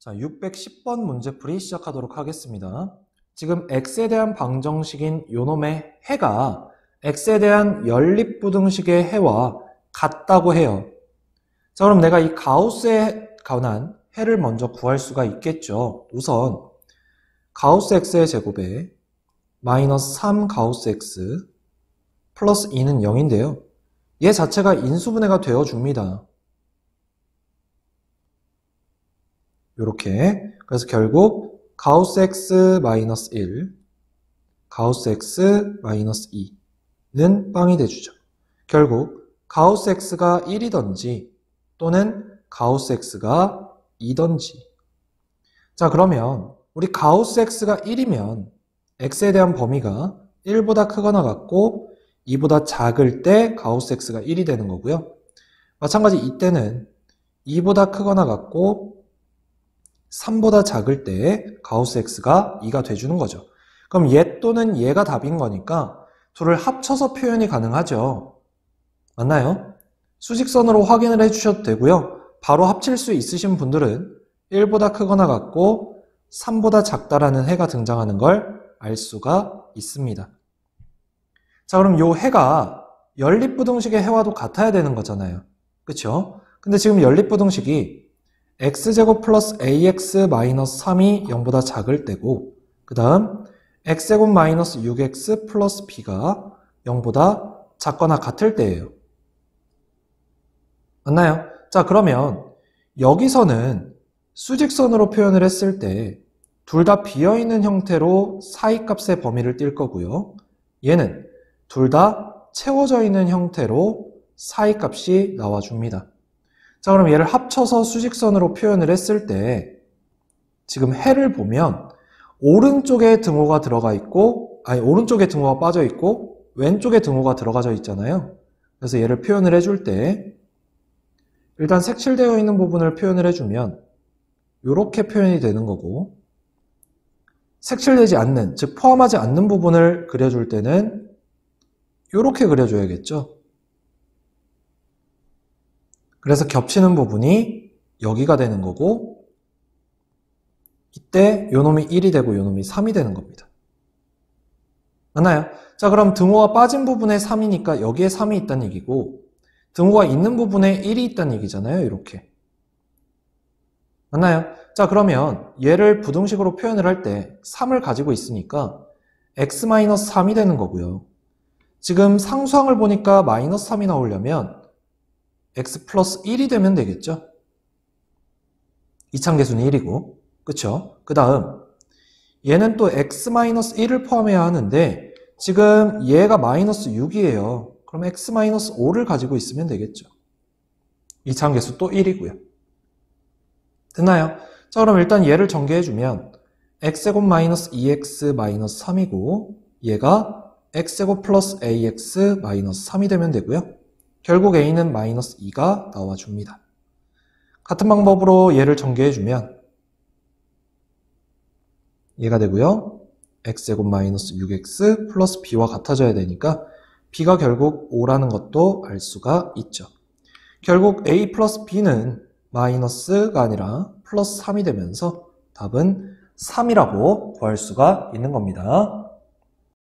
자, 610번 문제풀이 시작하도록 하겠습니다. 지금 x에 대한 방정식인 요놈의 해가 x에 대한 연립부등식의 해와 같다고 해요. 자, 그럼 내가 이 가우스에 관한 해를 먼저 구할 수가 있겠죠. 우선 가우스 x의 제곱에 마이너스 3 가우스 x 플러스 2는 0인데요. 얘 자체가 인수분해가 되어줍니다. 요렇게. 그래서 결국 가우스 x 마이너스 1, 가우스 x 마이너스 2는 빵이 돼주죠. 결국 가우스 x가 1이던지 또는 가우스 x가 2던지. 자, 그러면 우리 가우스 x가 1이면 x에 대한 범위가 1보다 크거나 같고 2보다 작을 때 가우스 x가 1이 되는 거고요. 마찬가지 이때는 2보다 크거나 같고 3보다 작을 때 가우스 x가 2가 돼주는 거죠. 그럼 얘 또는 얘가 답인 거니까 둘을 합쳐서 표현이 가능하죠. 맞나요? 수직선으로 확인을 해주셔도 되고요. 바로 합칠 수 있으신 분들은 1보다 크거나 같고 3보다 작다라는 해가 등장하는 걸 알 수가 있습니다. 자, 그럼 요 해가 연립부등식의 해와도 같아야 되는 거잖아요. 그쵸? 근데 지금 연립부등식이 x제곱 플러스 ax 마이너스 3이 0보다 작을 때고, 그 다음 x제곱 마이너스 6x 플러스 b가 0보다 작거나 같을 때예요. 맞나요? 자, 그러면 여기서는 수직선으로 표현을 했을 때 둘 다 비어있는 형태로 사이값의 범위를 띌 거고요. 얘는 둘 다 채워져 있는 형태로 사이값이 나와줍니다. 자, 그럼 얘를 합쳐서 수직선으로 표현을 했을 때 지금 해를 보면 오른쪽에 등호가 들어가 있고, 오른쪽에 등호가 빠져 있고 왼쪽에 등호가 들어가져 있잖아요. 그래서 얘를 표현을 해줄 때 일단 색칠되어 있는 부분을 표현을 해주면 이렇게 표현이 되는 거고, 색칠되지 않는, 즉 포함하지 않는 부분을 그려줄 때는 이렇게 그려줘야겠죠. 그래서 겹치는 부분이 여기가 되는 거고, 이때 요놈이 1이 되고 요놈이 3이 되는 겁니다. 맞나요? 자, 그럼 등호가 빠진 부분에 3이니까 여기에 3이 있다는 얘기고, 등호가 있는 부분에 1이 있다는 얘기잖아요. 이렇게. 맞나요? 자, 그러면 얘를 부등식으로 표현을 할 때 3을 가지고 있으니까 x-3이 되는 거고요. 지금 상수항을 보니까 마이너스 3이 나오려면 x 플러스 1이 되면 되겠죠? 이차계수는 1이고, 그쵸? 그 다음 얘는 또 x-1을 포함해야 하는데 지금 얘가 마이너스 6이에요. 그럼 x-5를 가지고 있으면 되겠죠. 이차계수 또 1이고요. 됐나요? 자, 그럼 일단 얘를 전개해주면 x제곱 마이너스 2x 마이너스 3이고 얘가 x제곱 플러스 ax 마이너스 3이 되면 되고요. 결국 a는 마이너스 2가 나와줍니다. 같은 방법으로 얘를 전개해주면 얘가 되고요. x제곱 마이너스 6x 플러스 b와 같아져야 되니까 b가 결국 5라는 것도 알 수가 있죠. 결국 a 플러스 b는 마이너스가 아니라 플러스 3이 되면서 답은 3이라고 구할 수가 있는 겁니다.